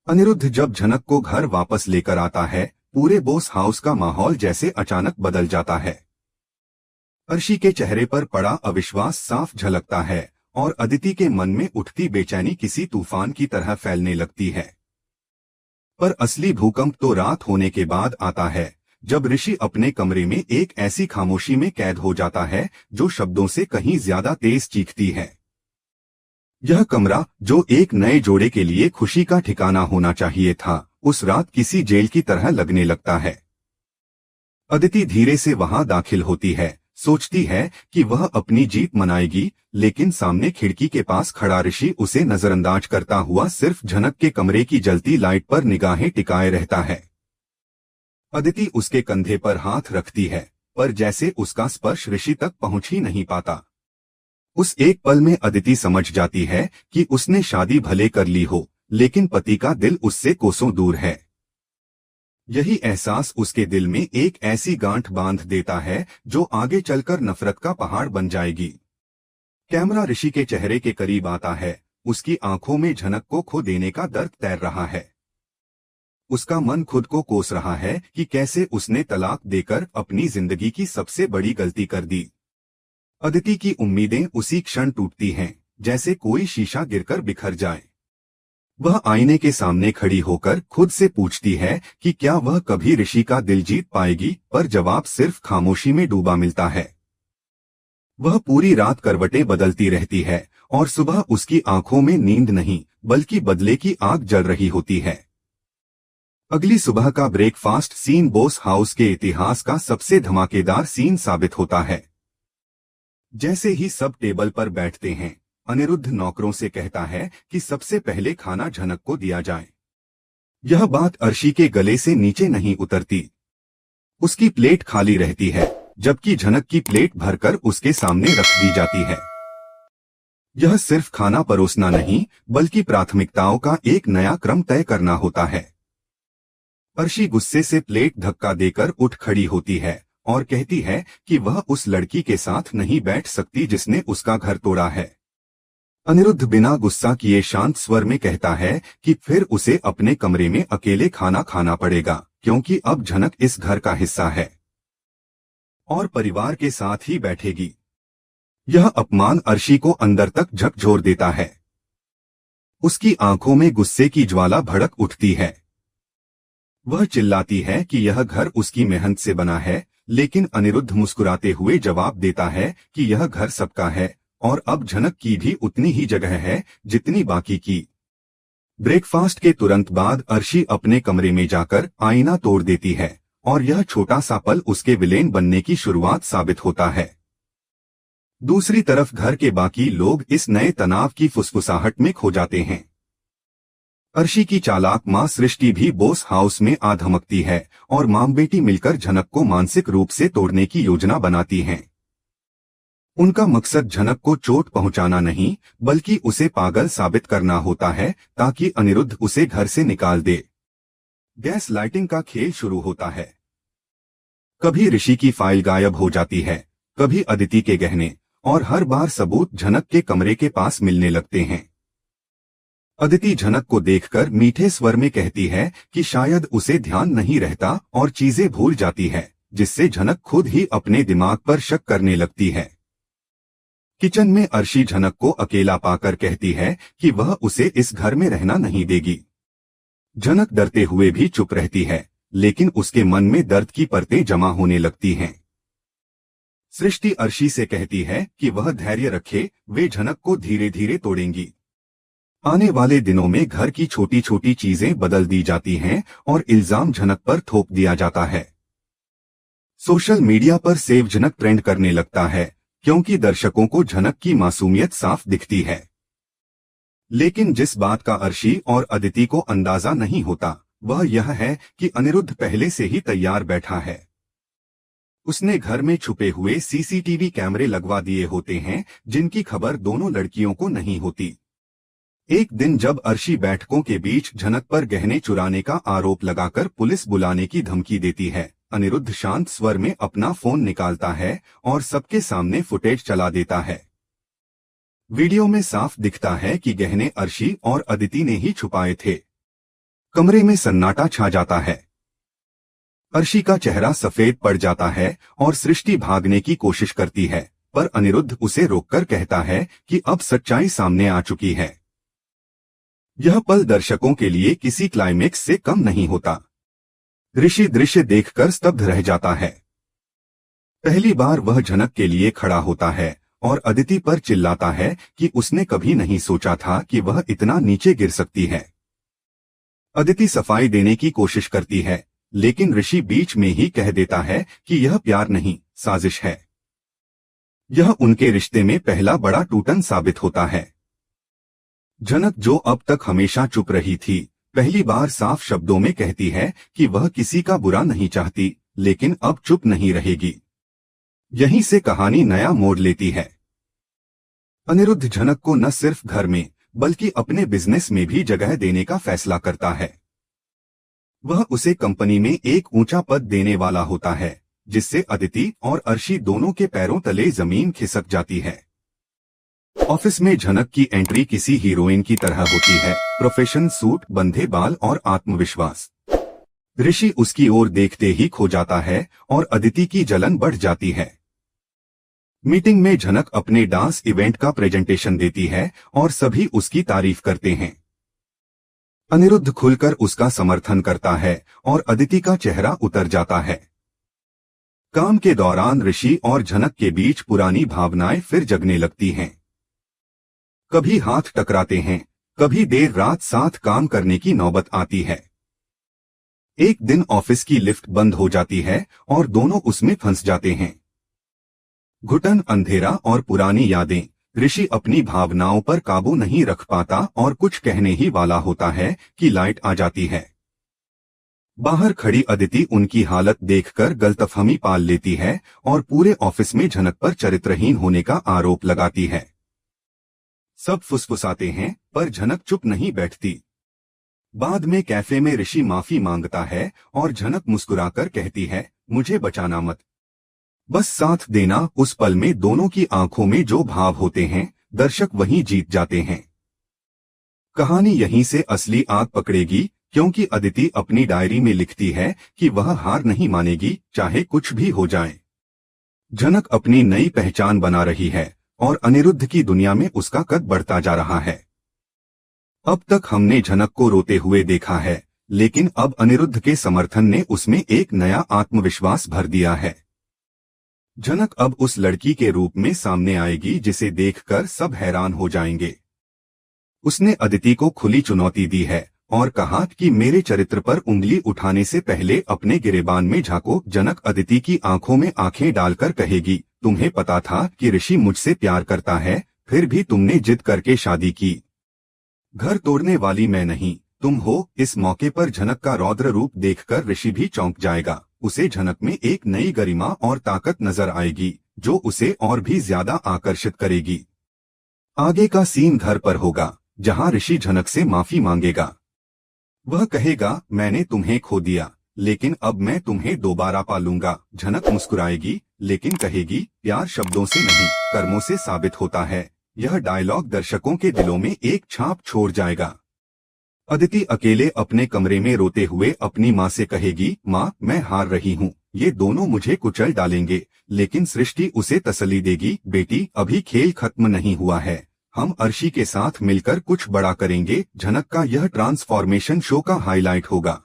अनिरुद्ध जब झनक को घर वापस लेकर आता है, पूरे बोस हाउस का माहौल जैसे अचानक बदल जाता है। अर्शी के चेहरे पर पड़ा अविश्वास साफ झलकता है और अदिति के मन में उठती बेचैनी किसी तूफान की तरह फैलने लगती है। पर असली भूकंप तो रात होने के बाद आता है, जब ऋषि अपने कमरे में एक ऐसी खामोशी में कैद हो जाता है जो शब्दों से कहीं ज्यादा तेज चीखती है। यह कमरा, जो एक नए जोड़े के लिए खुशी का ठिकाना होना चाहिए था, उस रात किसी जेल की तरह लगने लगता है। अदिति धीरे से वहां दाखिल होती है, सोचती है कि वह अपनी जीत मनाएगी, लेकिन सामने खिड़की के पास खड़ा ऋषि उसे नजरअंदाज करता हुआ सिर्फ झनक के कमरे की जलती लाइट पर निगाहें टिकाए रहता है। अदिति उसके कंधे पर हाथ रखती है, पर जैसे उसका स्पर्श ऋषि तक पहुंच ही नहीं पाता। उस एक पल में अदिति समझ जाती है कि उसने शादी भले कर ली हो, लेकिन पति का दिल उससे कोसों दूर है। यही एहसास उसके दिल में एक ऐसी गांठ बांध देता है जो आगे चलकर नफरत का पहाड़ बन जाएगी। कैमरा ऋषि के चेहरे के करीब आता है, उसकी आंखों में झनक को खो देने का दर्द तैर रहा है। उसका मन खुद को कोस रहा है कि कैसे उसने तलाक देकर अपनी जिंदगी की सबसे बड़ी गलती कर दी। अदिति की उम्मीदें उसी क्षण टूटती हैं, जैसे कोई शीशा गिरकर बिखर जाए। वह आईने के सामने खड़ी होकर खुद से पूछती है कि क्या वह कभी ऋषि का दिल जीत पाएगी, पर जवाब सिर्फ खामोशी में डूबा मिलता है। वह पूरी रात करवटें बदलती रहती है और सुबह उसकी आंखों में नींद नहीं, बल्कि बदले की आग जल रही होती है। अगली सुबह का ब्रेकफास्ट सीन बोस हाउस के इतिहास का सबसे धमाकेदार सीन साबित होता है। जैसे ही सब टेबल पर बैठते हैं, अनिरुद्ध नौकरों से कहता है कि सबसे पहले खाना झनक को दिया जाए। यह बात अर्शी के गले से नीचे नहीं उतरती। उसकी प्लेट खाली रहती है, जबकि झनक की प्लेट भरकर उसके सामने रख दी जाती है। यह सिर्फ खाना परोसना नहीं, बल्कि प्राथमिकताओं का एक नया क्रम तय करना होता है। अर्शी गुस्से से प्लेट धक्का देकर उठ खड़ी होती है और कहती है कि वह उस लड़की के साथ नहीं बैठ सकती जिसने उसका घर तोड़ा है। अनिरुद्ध बिना गुस्सा किए शांत स्वर में कहता है कि फिर उसे अपने कमरे में अकेले खाना खाना पड़ेगा, क्योंकि अब झनक इस घर का हिस्सा है और परिवार के साथ ही बैठेगी। यह अपमान अर्शी को अंदर तक झकझोर देता है। उसकी आंखों में गुस्से की ज्वाला भड़क उठती है। वह चिल्लाती है कि यह घर उसकी मेहनत से बना है, लेकिन अनिरुद्ध मुस्कुराते हुए जवाब देता है कि यह घर सबका है और अब झनक की भी उतनी ही जगह है जितनी बाकी की। ब्रेकफास्ट के तुरंत बाद अर्शी अपने कमरे में जाकर आईना तोड़ देती है और यह छोटा सा पल उसके विलेन बनने की शुरुआत साबित होता है। दूसरी तरफ घर के बाकी लोग इस नए तनाव की फुसफुसाहट में खो जाते हैं। अर्शी की चालाक मां सृष्टि भी बोस हाउस में आ धमकती है और मां बेटी मिलकर झनक को मानसिक रूप से तोड़ने की योजना बनाती हैं। उनका मकसद झनक को चोट पहुंचाना नहीं, बल्कि उसे पागल साबित करना होता है ताकि अनिरुद्ध उसे घर से निकाल दे। गैस लाइटिंग का खेल शुरू होता है। कभी ऋषि की फाइल गायब हो जाती है, कभी अदिति के गहने, और हर बार सबूत झनक के कमरे के पास मिलने लगते हैं। अदिति झनक को देखकर मीठे स्वर में कहती है कि शायद उसे ध्यान नहीं रहता और चीजें भूल जाती है, जिससे झनक खुद ही अपने दिमाग पर शक करने लगती है। किचन में अर्शी झनक को अकेला पाकर कहती है कि वह उसे इस घर में रहना नहीं देगी। झनक डरते हुए भी चुप रहती है, लेकिन उसके मन में दर्द की परतें जमा होने लगती हैं। सृष्टि अर्शी से कहती है कि वह धैर्य रखे, वे झनक को धीरे धीरे तोड़ेंगी। आने वाले दिनों में घर की छोटी छोटी चीजें बदल दी जाती हैं और इल्जाम झनक पर थोप दिया जाता है। सोशल मीडिया पर सेव झनक ट्रेंड करने लगता है, क्योंकि दर्शकों को झनक की मासूमियत साफ दिखती है। लेकिन जिस बात का अर्शी और अदिति को अंदाजा नहीं होता, वह यह है कि अनिरुद्ध पहले से ही तैयार बैठा है। उसने घर में छुपे हुए सीसीटीवी कैमरे लगवा दिए होते हैं, जिनकी खबर दोनों लड़कियों को नहीं होती। एक दिन जब अर्शी बैठकों के बीच झनक पर गहने चुराने का आरोप लगाकर पुलिस बुलाने की धमकी देती है, अनिरुद्ध शांत स्वर में अपना फोन निकालता है और सबके सामने फुटेज चला देता है। वीडियो में साफ दिखता है कि गहने अर्शी और अदिति ने ही छुपाए थे। कमरे में सन्नाटा छा जाता है। अर्शी का चेहरा सफेद पड़ जाता है और सृष्टि भागने की कोशिश करती है, पर अनिरुद्ध उसे रोककर कहता है कि अब सच्चाई सामने आ चुकी है। यह पल दर्शकों के लिए किसी क्लाइमेक्स से कम नहीं होता। ऋषि दृश्य देखकर स्तब्ध रह जाता है। पहली बार वह झनक के लिए खड़ा होता है और अदिति पर चिल्लाता है कि उसने कभी नहीं सोचा था कि वह इतना नीचे गिर सकती है। अदिति सफाई देने की कोशिश करती है, लेकिन ऋषि बीच में ही कह देता है कि यह प्यार नहीं, साजिश है। यह उनके रिश्ते में पहला बड़ा टूटन साबित होता है। झनक, जो अब तक हमेशा चुप रही थी, पहली बार साफ शब्दों में कहती है कि वह किसी का बुरा नहीं चाहती, लेकिन अब चुप नहीं रहेगी। यहीं से कहानी नया मोड़ लेती है। अनिरुद्ध झनक को न सिर्फ घर में बल्कि अपने बिजनेस में भी जगह देने का फैसला करता है। वह उसे कंपनी में एक ऊंचा पद देने वाला होता है, जिससे अदिति और अर्शी दोनों के पैरों तले जमीन खिसक जाती है। ऑफिस में झनक की एंट्री किसी हीरोइन की तरह होती है, प्रोफेशन सूट, बंधे बाल और आत्मविश्वास। ऋषि उसकी ओर देखते ही खो जाता है और अदिति की जलन बढ़ जाती है। मीटिंग में झनक अपने डांस इवेंट का प्रेजेंटेशन देती है और सभी उसकी तारीफ करते हैं। अनिरुद्ध खुलकर उसका समर्थन करता है और अदिति का चेहरा उतर जाता है। काम के दौरान ऋषि और झनक के बीच पुरानी भावनाएं फिर जगने लगती हैं। कभी हाथ टकराते हैं, कभी देर रात साथ काम करने की नौबत आती है। एक दिन ऑफिस की लिफ्ट बंद हो जाती है और दोनों उसमें फंस जाते हैं। घुटन, अंधेरा और पुरानी यादें। ऋषि अपनी भावनाओं पर काबू नहीं रख पाता और कुछ कहने ही वाला होता है कि लाइट आ जाती है। बाहर खड़ी अदिति उनकी हालत देखकर गलतफहमी पाल लेती है और पूरे ऑफिस में झनक पर चरित्रहीन होने का आरोप लगाती है। सब फुसफुसाते हैं, पर झनक चुप नहीं बैठती। बाद में कैफे में ऋषि माफी मांगता है और झनक मुस्कुराकर कहती है, मुझे बचाना मत, बस साथ देना। उस पल में दोनों की आंखों में जो भाव होते हैं, दर्शक वहीं जीत जाते हैं। कहानी यहीं से असली आग पकड़ेगी, क्योंकि अदिति अपनी डायरी में लिखती है कि वह हार नहीं मानेगी, चाहे कुछ भी हो जाए। झनक अपनी नई पहचान बना रही है और अनिरुद्ध की दुनिया में उसका कद बढ़ता जा रहा है। अब तक हमने झनक को रोते हुए देखा है, लेकिन अब अनिरुद्ध के समर्थन ने उसमें एक नया आत्मविश्वास भर दिया है। झनक अब उस लड़की के रूप में सामने आएगी जिसे देखकर सब हैरान हो जाएंगे। उसने अदिति को खुली चुनौती दी है और कहा कि मेरे चरित्र पर उंगली उठाने से पहले अपने गिरेबान में झांको। झनक अदिति की आंखों में आंखें डालकर कहेगी, तुम्हें पता था कि ऋषि मुझसे प्यार करता है, फिर भी तुमने जिद करके शादी की। घर तोड़ने वाली मैं नहीं, तुम हो। इस मौके पर झनक का रौद्र रूप देखकर ऋषि भी चौंक जाएगा। उसे झनक में एक नई गरिमा और ताकत नजर आएगी, जो उसे और भी ज्यादा आकर्षित करेगी। आगे का सीन घर पर होगा, जहां ऋषि झनक से माफी मांगेगा। वह कहेगा, मैंने तुम्हें खो दिया, लेकिन अब मैं तुम्हें दोबारा पालूंगा। झनक मुस्कुराएगी, लेकिन कहेगी, प्यार शब्दों से नहीं, कर्मों से साबित होता है। यह डायलॉग दर्शकों के दिलों में एक छाप छोड़ जाएगा। अदिति अकेले अपने कमरे में रोते हुए अपनी माँ से कहेगी, माँ, मैं हार रही हूँ, ये दोनों मुझे कुचल डालेंगे। लेकिन सृष्टि उसे तसल्ली देगी, बेटी, अभी खेल खत्म नहीं हुआ है, हम अर्शी के साथ मिलकर कुछ बड़ा करेंगे। झनक का यह ट्रांसफॉर्मेशन शो का हाईलाइट होगा।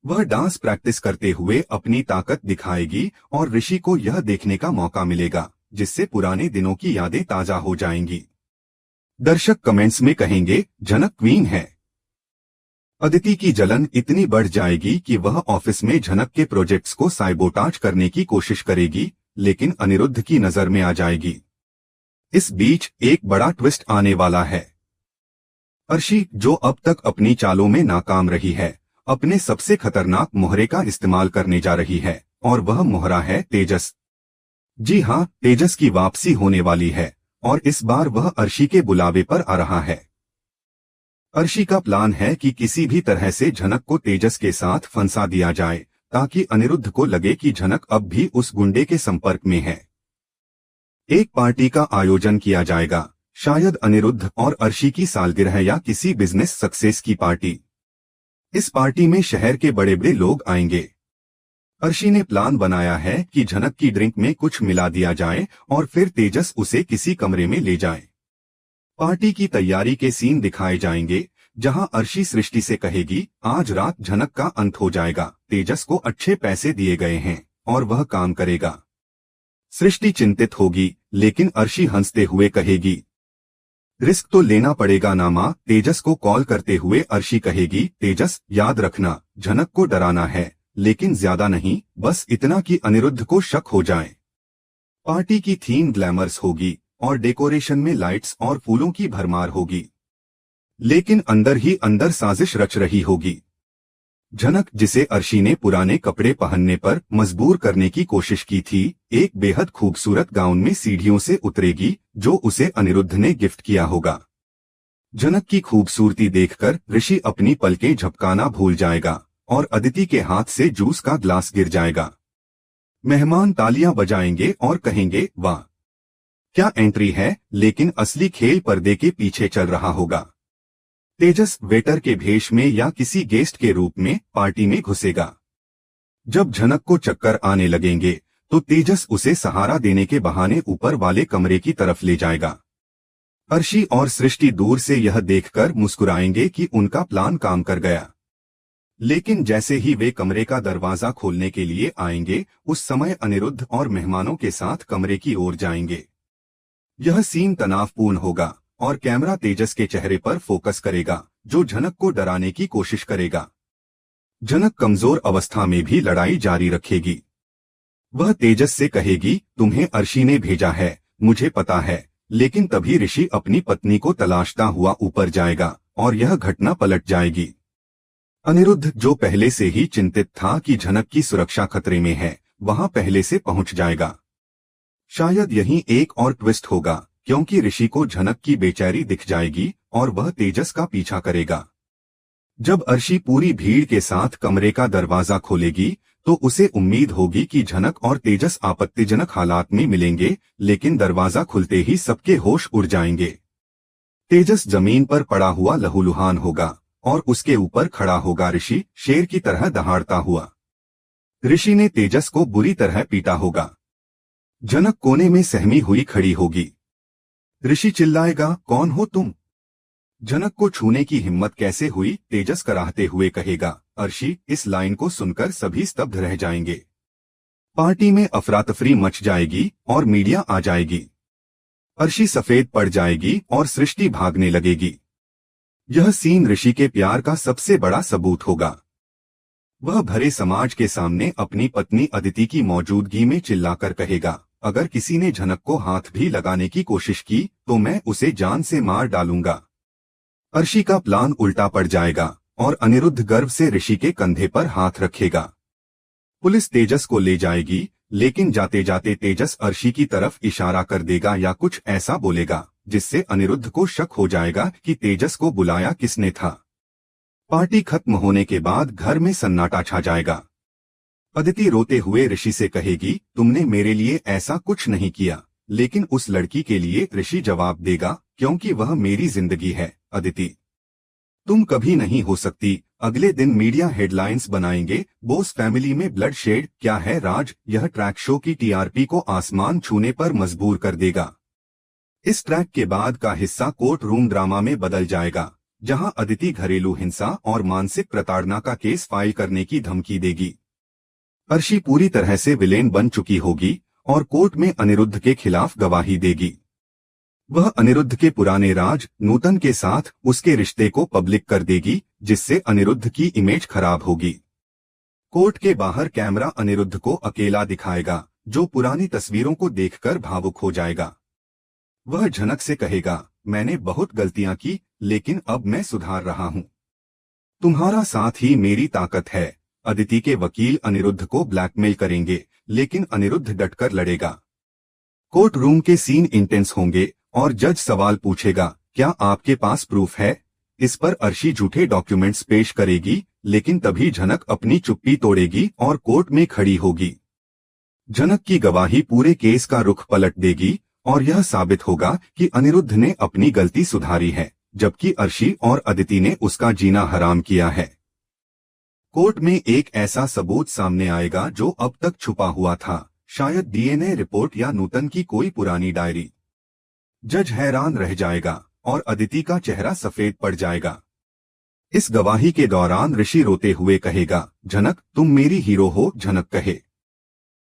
वह डांस प्रैक्टिस करते हुए अपनी ताकत दिखाएगी और ऋषि को यह देखने का मौका मिलेगा, जिससे पुराने दिनों की यादें ताजा हो जाएंगी। दर्शक कमेंट्स में कहेंगे, झनक क्वीन है। अदिति की जलन इतनी बढ़ जाएगी कि वह ऑफिस में झनक के प्रोजेक्ट्स को साइबोटाज करने की कोशिश करेगी, लेकिन अनिरुद्ध की नजर में आ जाएगी। इस बीच एक बड़ा ट्विस्ट आने वाला है। अर्शी, जो अब तक अपनी चालों में नाकाम रही है, अपने सबसे खतरनाक मोहरे का इस्तेमाल करने जा रही है, और वह मोहरा है तेजस। जी हाँ, तेजस की वापसी होने वाली है और इस बार वह अर्शी के बुलावे पर आ रहा है। अर्शी का प्लान है कि किसी भी तरह से झनक को तेजस के साथ फंसा दिया जाए, ताकि अनिरुद्ध को लगे कि झनक अब भी उस गुंडे के संपर्क में है। एक पार्टी का आयोजन किया जाएगा, शायद अनिरुद्ध और अर्शी की सालगिरह या किसी बिजनेस सक्सेस की पार्टी। इस पार्टी में शहर के बड़े बड़े लोग आएंगे। अर्शी ने प्लान बनाया है कि झनक की ड्रिंक में कुछ मिला दिया जाए और फिर तेजस उसे किसी कमरे में ले जाए। पार्टी की तैयारी के सीन दिखाए जाएंगे, जहां अर्शी सृष्टि से कहेगी आज रात झनक का अंत हो जाएगा। तेजस को अच्छे पैसे दिए गए हैं और वह काम करेगा। सृष्टि चिंतित होगी, लेकिन अर्शी हंसते हुए कहेगी रिस्क तो लेना पड़ेगा ना माँ। तेजस को कॉल करते हुए अर्शी कहेगी तेजस याद रखना, झनक को डराना है, लेकिन ज्यादा नहीं, बस इतना कि अनिरुद्ध को शक हो जाए। पार्टी की थीम ग्लैमरस होगी और डेकोरेशन में लाइट्स और फूलों की भरमार होगी, लेकिन अंदर ही अंदर साजिश रच रही होगी। झनक, जिसे अर्शी ने पुराने कपड़े पहनने पर मजबूर करने की कोशिश की थी, एक बेहद खूबसूरत गाउन में सीढ़ियों से उतरेगी जो उसे अनिरुद्ध ने गिफ्ट किया होगा। झनक की खूबसूरती देखकर ऋषि अपनी पलकें झपकाना भूल जाएगा और अदिति के हाथ से जूस का ग्लास गिर जाएगा। मेहमान तालियां बजाएंगे और कहेंगे वाह क्या एंट्री है, लेकिन असली खेल पर्दे के पीछे चल रहा होगा। तेजस वेटर के भेष में या किसी गेस्ट के रूप में पार्टी में घुसेगा। जब झनक को चक्कर आने लगेंगे तो तेजस उसे सहारा देने के बहाने ऊपर वाले कमरे की तरफ ले जाएगा। अर्शी और सृष्टि दूर से यह देखकर मुस्कुराएंगे कि उनका प्लान काम कर गया। लेकिन जैसे ही वे कमरे का दरवाजा खोलने के लिए आएंगे, उस समय अनिरुद्ध और मेहमानों के साथ कमरे की ओर जाएंगे। यह सीन तनावपूर्ण होगा और कैमरा तेजस के चेहरे पर फोकस करेगा, जो झनक को डराने की कोशिश करेगा। झनक कमजोर अवस्था में भी लड़ाई जारी रखेगी। वह तेजस से कहेगी तुम्हें अर्शी ने भेजा है, मुझे पता है, लेकिन तभी ऋषि अपनी पत्नी को तलाशता हुआ ऊपर जाएगा और यह घटना पलट जाएगी। अनिरुद्ध, जो पहले से ही चिंतित था कि झनक की सुरक्षा खतरे में है, वहां पहले से पहुंच जाएगा। शायद यही एक और ट्विस्ट होगा, क्योंकि ऋषि को झनक की बेचैनी दिख जाएगी और वह तेजस का पीछा करेगा। जब अर्शी पूरी भीड़ के साथ कमरे का दरवाजा खोलेगी तो उसे उम्मीद होगी कि झनक और तेजस आपत्तिजनक हालात में मिलेंगे, लेकिन दरवाजा खुलते ही सबके होश उड़ जाएंगे। तेजस जमीन पर पड़ा हुआ लहूलुहान होगा और उसके ऊपर खड़ा होगा ऋषि, शेर की तरह दहाड़ता हुआ। ऋषि ने तेजस को बुरी तरह पीटा होगा। झनक कोने में सहमी हुई खड़ी होगी। ऋषि चिल्लाएगा कौन हो तुम? झनक को छूने की हिम्मत कैसे हुई? तेजस कराहते हुए कहेगा। अर्शी, इस लाइन को सुनकर सभी स्तब्ध रह जाएंगे। पार्टी में अफरा-तफरी मच जाएगी और मीडिया आ जाएगी। अर्शी सफेद पड़ जाएगी और सृष्टि भागने लगेगी। यह सीन ऋषि के प्यार का सबसे बड़ा सबूत होगा। वह भरे समाज के सामने अपनी पत्नी अदिति की मौजूदगी में चिल्लाकर कहेगा, अगर किसी ने झनक को हाथ भी लगाने की कोशिश की तो मैं उसे जान से मार डालूंगा। अर्शी का प्लान उल्टा पड़ जाएगा और अनिरुद्ध गर्व से ऋषि के कंधे पर हाथ रखेगा। पुलिस तेजस को ले जाएगी, लेकिन जाते जाते तेजस अर्शी की तरफ इशारा कर देगा या कुछ ऐसा बोलेगा जिससे अनिरुद्ध को शक हो जाएगा कि तेजस को बुलाया किसने था। पार्टी खत्म होने के बाद घर में सन्नाटा छा जाएगा। अदिति रोते हुए ऋषि से कहेगी, तुमने मेरे लिए ऐसा कुछ नहीं किया, लेकिन उस लड़की के लिए ऋषि जवाब देगा, क्योंकि वह मेरी जिंदगी है। अदिति, तुम कभी नहीं हो सकती। अगले दिन मीडिया हेडलाइंस बनाएंगे, बोस फैमिली में ब्लड शेड। क्या है राज? यह ट्रैक शो की टीआरपी को आसमान छूने पर मजबूर कर देगा। इस ट्रैक के बाद का हिस्सा कोर्ट रूम ड्रामा में बदल जाएगा, जहां अदिति घरेलू हिंसा और मानसिक प्रताड़ना का केस फाइल करने की धमकी देगी। अर्शी पूरी तरह से विलेन बन चुकी होगी और कोर्ट में अनिरुद्ध के खिलाफ गवाही देगी। वह अनिरुद्ध के पुराने राज नूतन के साथ उसके रिश्ते को पब्लिक कर देगी, जिससे अनिरुद्ध की इमेज खराब होगी। कोर्ट के बाहर कैमरा अनिरुद्ध को अकेला दिखाएगा, जो पुरानी तस्वीरों को देखकर भावुक हो जाएगा। वह झनक से कहेगा, मैंने बहुत गलतियां की, लेकिन अब मैं सुधार रहा हूं। तुम्हारा साथ ही मेरी ताकत है। अदिति के वकील अनिरुद्ध को ब्लैकमेल करेंगे, लेकिन अनिरुद्ध डटकर लड़ेगा। कोर्ट रूम के सीन इंटेंस होंगे और जज सवाल पूछेगा, क्या आपके पास प्रूफ है? इस पर अर्शी झूठे डॉक्यूमेंट्स पेश करेगी, लेकिन तभी झनक अपनी चुप्पी तोड़ेगी और कोर्ट में खड़ी होगी। झनक की गवाही पूरे केस का रुख पलट देगी और यह साबित होगा कि अनिरुद्ध ने अपनी गलती सुधारी है, जबकि अर्शी और अदिति ने उसका जीना हराम किया है। कोर्ट में एक ऐसा सबूत सामने आएगा जो अब तक छुपा हुआ था, शायद डीएनए रिपोर्ट या नूतन की कोई पुरानी डायरी। जज हैरान रह जाएगा और अदिति का चेहरा सफेद पड़ जाएगा। इस गवाही के दौरान ऋषि रोते हुए कहेगा, झनक तुम मेरी हीरो हो। झनक कहे,